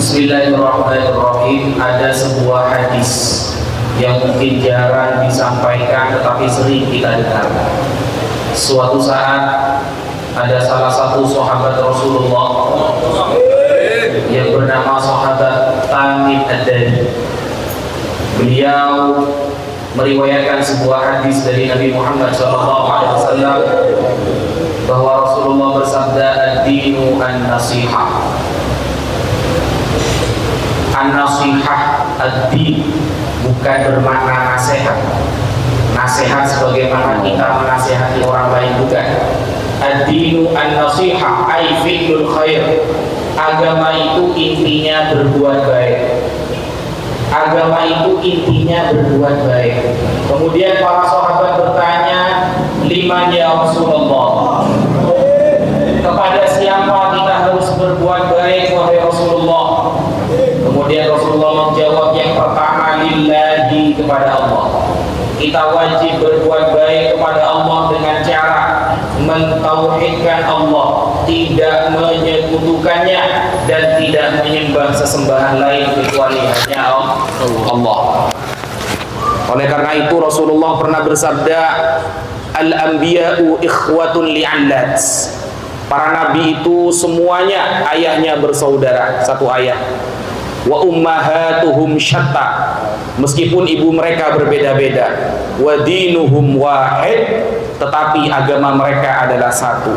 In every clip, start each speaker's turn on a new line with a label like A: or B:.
A: Bismillahirrahmanirrahim. Ada sebuah hadis yang mungkin jarang disampaikan tetapi sering kita dengar. Suatu saat ada salah satu sahabat Rasulullah yang bernama sahabat Tamim Ad-Dari. Beliau meriwayatkan sebuah hadis dari Nabi Muhammad SAW bahwa Rasulullah bersabda, ad-dinu an-nasihah. An-nasihah, ad-din bukan bermakna nasihat. Nasihat sebagaimana kita menasihati orang lain, bukan. Ad-dinu an-nasihah ay fi'lul khair. Agama itu intinya berbuat baik. Agama itu intinya berbuat baik. Kemudian para sahabat bertanya, liman ya Rasulullah? Kepada siapa kita harus berbuat baik wahai Rasulullah? Kemudian Rasulullah menjawab, yang pertama lillahi, kepada Allah. Kita wajib berbuat baik kepada Allah dengan cara mentauhidkan Allah, tidak menyekutukannya dan tidak menyembah sesembahan lain kecuali hanya Allah. Oleh karena itu Rasulullah pernah bersabda, al-anbiya'u ikhwatun li'allat. Para nabi itu semuanya ayahnya bersaudara, satu ayah. Wa ummahatuhum syatta, meskipun ibu mereka berbeda-beda. Wa dinuhum wahid, tetapi agama mereka adalah satu.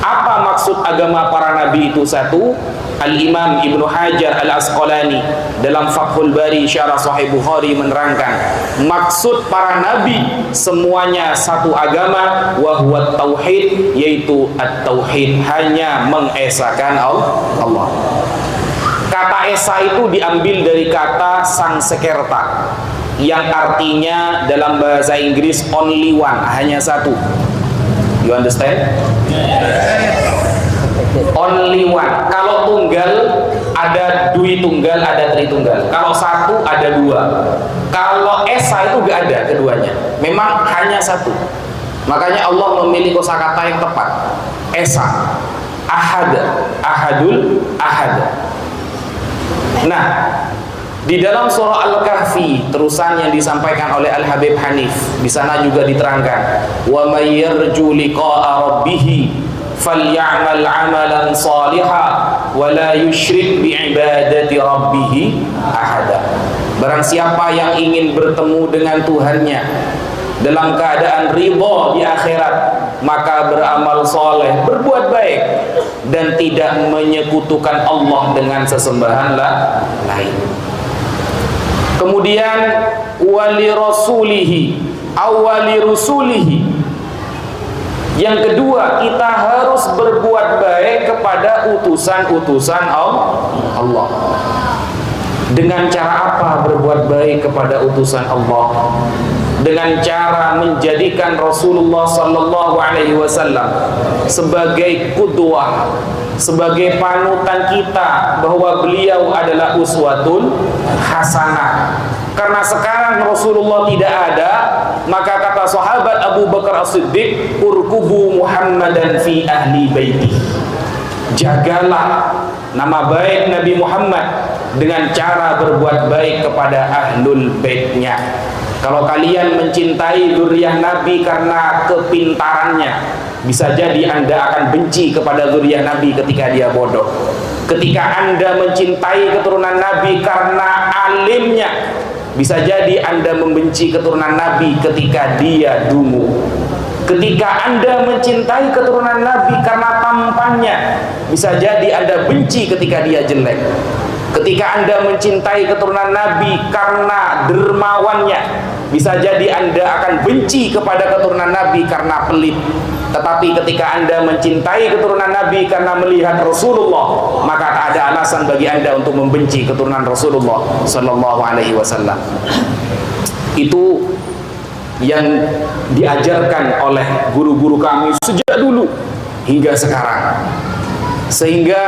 A: Apa maksud agama para nabi itu satu? Al-Imam Ibnu Hajar Al-Asqalani dalam Fathul Bari Syarah Sahih Bukhari menerangkan, maksud para nabi semuanya satu agama, wa huwa tauhid, yaitu at-tauhid, hanya mengesakan Allah. Kata esa itu diambil dari kata Sanskerta yang artinya dalam bahasa Inggris only one, hanya satu. You understand? Only one. Kalau tunggal ada dui tunggal, ada tri tunggal. Kalau satu ada dua. Kalau esa itu gak ada keduanya. Memang hanya satu. Makanya Allah memilih kosakata yang tepat. Esa, ahad, ahadul, ahad. Nah, di dalam surah Al-Kahfi terusan yang disampaikan oleh Al-Habib Hanif, di sana juga diterangkan, wa may yarju liqa'a rabbih falyamal 'amalan shalihan wa la yusyrik bi ibadati rabbih ahada. Barang siapa yang ingin bertemu dengan Tuhannya dalam keadaan ridha di akhirat, maka beramal soleh, berbuat baik, dan tidak menyekutukan Allah dengan sesembahan lain. Kemudian wali rasulihi, awali rusulihi. Yang kedua, kita harus berbuat baik kepada utusan-utusan Allah. Dengan cara apa berbuat baik kepada utusan Allah? Dengan cara menjadikan Rasulullah sallallahu alaihi wasallam sebagai qudwah, sebagai panutan kita, bahwa beliau adalah uswatun hasanah. Karena sekarang Rasulullah tidak ada, maka kata sahabat Abu Bakar As-Siddiq, urkubu Muhammadan fi ahli baiti. Jagalah nama baik Nabi Muhammad dengan cara berbuat baik kepada ahlul baitnya. Kalau kalian mencintai zuriyah Nabi karena kepintarannya, bisa jadi Anda akan benci kepada zuriyah Nabi ketika dia bodoh. Ketika Anda mencintai keturunan Nabi karena alimnya, bisa jadi Anda membenci keturunan Nabi ketika dia dungu. Ketika Anda mencintai keturunan Nabi karena tampannya, bisa jadi Anda benci ketika dia jelek. Ketika Anda mencintai keturunan Nabi karena dermawannya, bisa jadi Anda akan benci kepada keturunan Nabi karena pelit. Tetapi ketika Anda mencintai keturunan Nabi karena melihat Rasulullah, maka tak ada alasan bagi Anda untuk membenci keturunan Rasulullah sallallahu alaihi wasallam. Itu yang diajarkan oleh guru-guru kami sejak dulu hingga sekarang. Sehingga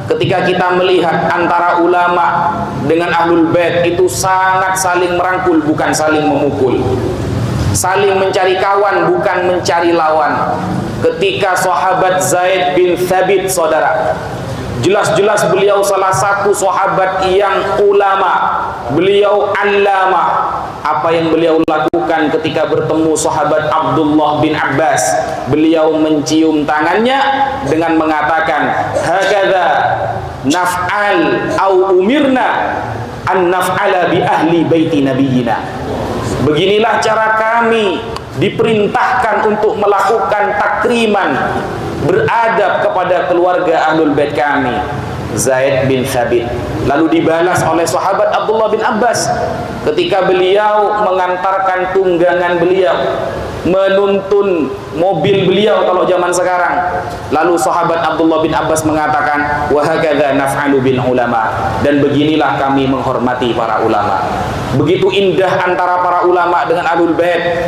A: ketika kita melihat antara ulama dengan ahlul bait itu sangat saling merangkul, bukan saling memukul. Saling mencari kawan, bukan mencari lawan. Ketika sahabat Zaid bin Thabit, saudara, Jelas-jelas beliau salah satu sahabat yang ulama, beliau allama. Apa yang beliau lakukan ketika bertemu sahabat Abdullah bin Abbas? Beliau mencium tangannya dengan mengatakan, hakadha naf'al au umirna an naf'ala bi ahli baiti nabiyina. Beginilah cara kami diperintahkan untuk melakukan takriman, beradab kepada keluarga ahlul bait kami, Zaid bin Thabit. Lalu dibalas oleh sahabat Abdullah bin Abbas ketika beliau mengantarkan tunggangan beliau, menuntun mobil beliau kalau zaman sekarang. Lalu sahabat Abdullah bin Abbas mengatakan, wa hakadha naf'alu bil ulama, dan beginilah kami menghormati para ulama. Begitu indah antara para ulama dengan ahlul bait.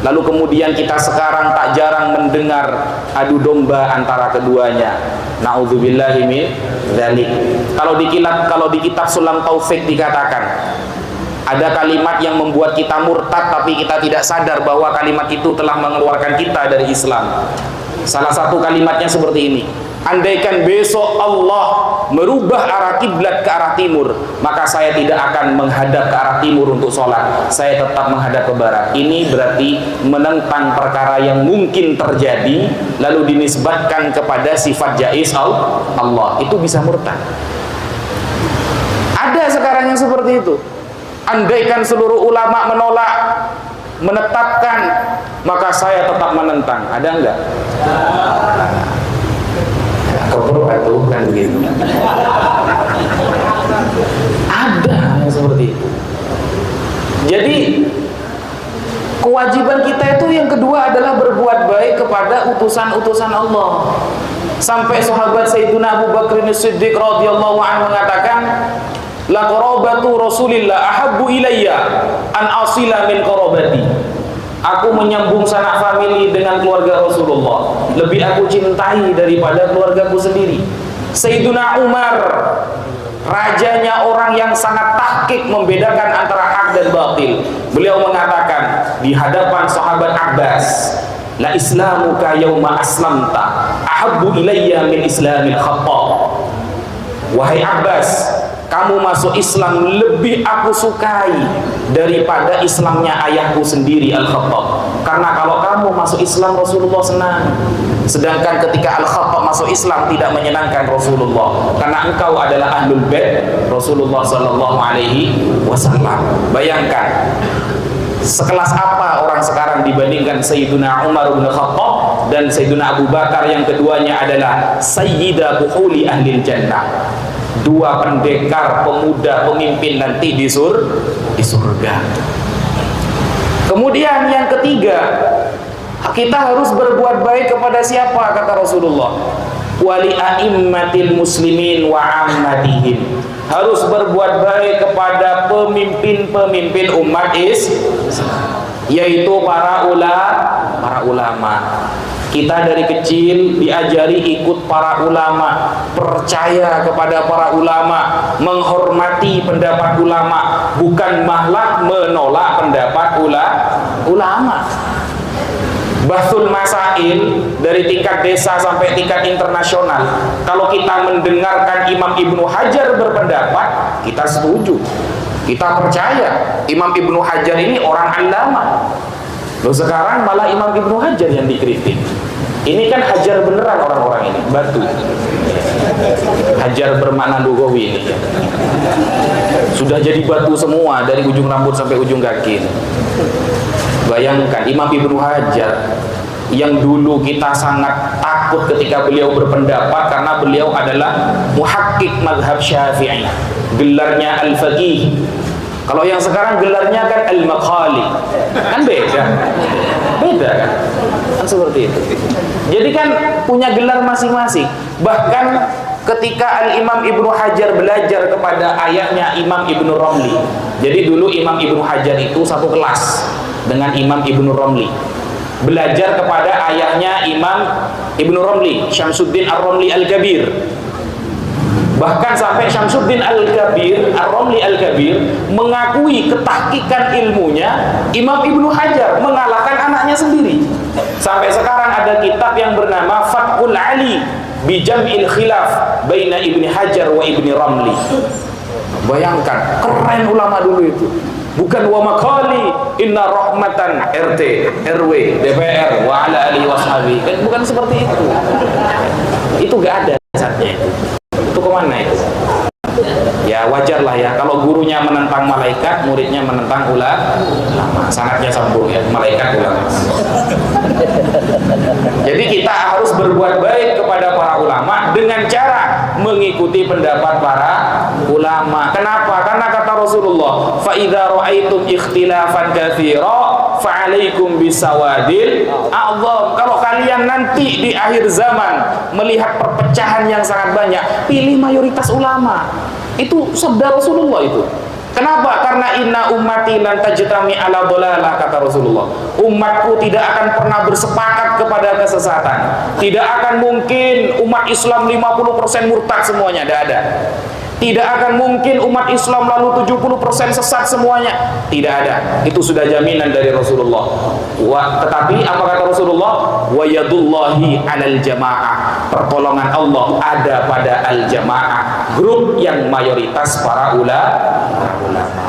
A: Lalu kemudian kita sekarang tak jarang mendengar adu domba antara keduanya. Na'udzubillahi min dzalik. Kalau di kitab Sulam Taufik dikatakan, ada kalimat yang membuat kita murtad tapi kita tidak sadar bahwa kalimat itu telah mengeluarkan kita dari Islam. Salah satu kalimatnya seperti ini: andaikan besok Allah merubah arah kiblat ke arah timur, maka saya tidak akan menghadap ke arah timur untuk sholat, saya tetap menghadap ke barat. Ini berarti menentang perkara yang mungkin terjadi lalu dinisbatkan kepada sifat jaiz Allah. Itu bisa murtad. Ada sekarang yang seperti itu. Andaikan seluruh ulama menolak, menetapkan, maka saya tetap menentang. Ada enggak? Keburu itu kan begitu. Ada yang seperti itu. Jadi kewajiban kita itu yang kedua adalah berbuat baik kepada utusan-utusan Allah. Sampai sahabat Sayyidina Abu Bakr As-Siddiq radhiyallahu anhu mengatakan, la qarabatu Rasulillah ahabbu ilayya an asila min qarabati. Aku menyambung sanak famili dengan keluarga Rasulullah lebih aku cintai daripada keluargaku sendiri. Sayyiduna Umar, rajanya orang yang sangat tahqiq membedakan antara hak dan batil, beliau mengatakan di hadapan sahabat Abbas, la islamuka yauma aslamta ahabbu ilayya min islamil Khattab. Wahai Abbas, kamu masuk Islam lebih aku sukai daripada Islamnya ayahku sendiri Al-Khattab. Karena kalau kamu masuk Islam Rasulullah senang, sedangkan ketika Al-Khattab masuk Islam tidak menyenangkan Rasulullah, karena engkau adalah ahlul bait Rasulullah sallallahu alaihi wasallam. Bayangkan sekelas apa orang sekarang dibandingkan Sayyiduna Umar bin Khattab dan Sayyiduna Abu Bakar yang keduanya adalah Sayyida Buhuli Ahlil Jannah. Dua pendekar, pemuda, pemimpin nanti di surga. Kemudian yang ketiga, kita harus berbuat baik kepada siapa? Kata Rasulullah, wali a'immatil muslimin wa ammatihim. Harus berbuat baik kepada pemimpin-pemimpin umat Islam, yaitu para ulama. Kita dari kecil diajari ikut para ulama, percaya kepada para ulama, menghormati pendapat ulama, bukan malah menolak pendapat ulama. Bahsul masail dari tingkat desa sampai tingkat internasional. Kalau kita mendengarkan Imam Ibnu Hajar berpendapat, kita setuju. Kita percaya Imam Ibnu Hajar ini orang allama. Loh, sekarang malah Imam Ibnu Hajar yang dikritik. Ini kan hajar beneran orang-orang ini, batu. Hajar bermakna lugawi ini. Sudah jadi batu semua dari ujung rambut sampai ujung kaki. Bayangkan Imam Ibnu Hajar yang dulu kita sangat takut ketika beliau berpendapat karena beliau adalah muhakkik mazhab Syafi'i. Gelarnya al-faqih. Kalau yang sekarang gelarnya kan al-maqali. Kan beda. Beda kan? Kan seperti itu. Jadi kan punya gelar masing-masing. Bahkan ketika Al-Imam Ibnu Hajar belajar kepada ayahnya Imam Ibnu Romli. Jadi dulu Imam Ibnu Hajar itu satu kelas dengan Imam Ibnu Romli. Belajar kepada ayahnya Imam Ibnu Romli, Syamsuddin Ar-Romli Al-Kabir. Bahkan sampai Syamsuddin Al-Kabir, Ar-Romli Al-Kabir mengakui ketahqiqan ilmunya Imam Ibnu Hajar mengalahkan anaknya caranya sendiri. Sampai sekarang ada kitab yang bernama Fathul Ali bi Jam'il Khilaf baina Ibni Hajar wa Ibni Ramli. Bayangkan, keren ulama dulu itu. Bukan wa makali inna rahmatan RT, RW, DPR wa ala alihi washabi. Kan bukan seperti itu. Itu gak ada saatnya itu. Itu kemana itu? Ya wajar lah ya, kalau gurunya menentang malaikat, muridnya menentang ulama. Sangatnya sambung ya, malaikat ulama. Jadi kita harus berbuat baik kepada para ulama dengan cara mengikuti pendapat para ulama. Kenapa? Karena kata Rasulullah, fa idza ra'aitum ikhtilafan katsira fa 'alaikum bisawadil a'dham. Kalau kalian nanti di akhir zaman melihat perpecahan yang sangat banyak, pilih mayoritas ulama. Itu sabda Rasulullah itu. Kenapa? Karena inna ummati lan tajtami ala dhalalah, kata Rasulullah. Umatku tidak akan pernah bersepakat kepada kesesatan. Tidak akan mungkin umat Islam 50% murtad semuanya, tidak ada. Tidak akan mungkin umat Islam lalu 70% sesat semuanya. Tidak ada. Itu sudah jaminan dari Rasulullah. Tetapi apa kata Rasulullah? Wa yadullahi 'alal jamaah. Pertolongan Allah ada pada al-jamaah, grup yang mayoritas para ulama.